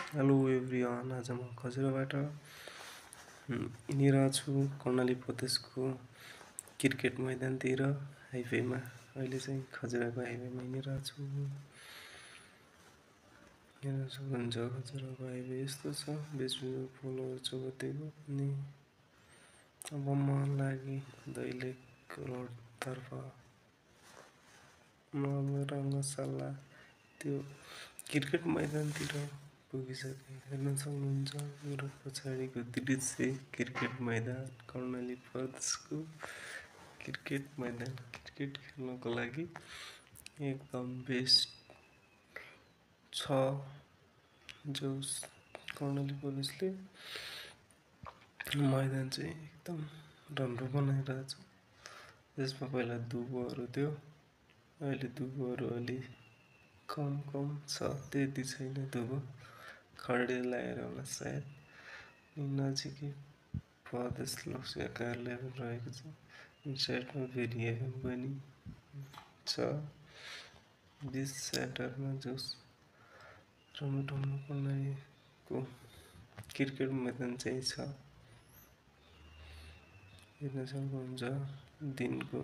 Hello everyone, आज म खजुराबाट हिँडिरहेको छु कर्णाली प्रदेशको क्रिकेट मैदानतिर हाइवेमा। अहिले चाहिँ खजुराको हाइवेमा हिँडिरहेको छु। हेर्न सक्नुहुन्छ खजुराको हाइवे यस्तो छ, बेचबिजन पुलहरू चौबत्तीको अनि अब म लागि दैलेख रोडतर्फ रङ्गशाला त्यो क्रिकेट मैदानतिर पुगिसकेँ। हेर्न सक्नुहुन्छ मेरो पछाडिको दृश्य क्रिकेट मैदान, कर्णाली प्रदेशको क्रिकेट मैदान। क्रिकेट खेल्नको लागि एकदम बेस्ट छ। जो कर्णाली प्रदेशले मैदान चाहिँ एकदम राम्रो बनाइरहेछ। यसमा पहिला दुबोहरू थियो, अहिले दुबोहरू अलि कम छ, त्यति छैन दुबो। खड्डे लगाएर होला सायद। नजिकै प्रदेश लोकसेवा कार्यालय पनि रहेको छ। साइडमा फेरि एफएम पनि छ। 20 सेन्टरमा जोस रमटमको कर्णालीको क्रिकेट मैदान चाहिँ छ। हेर्न सक्नुहुन्छ दिनको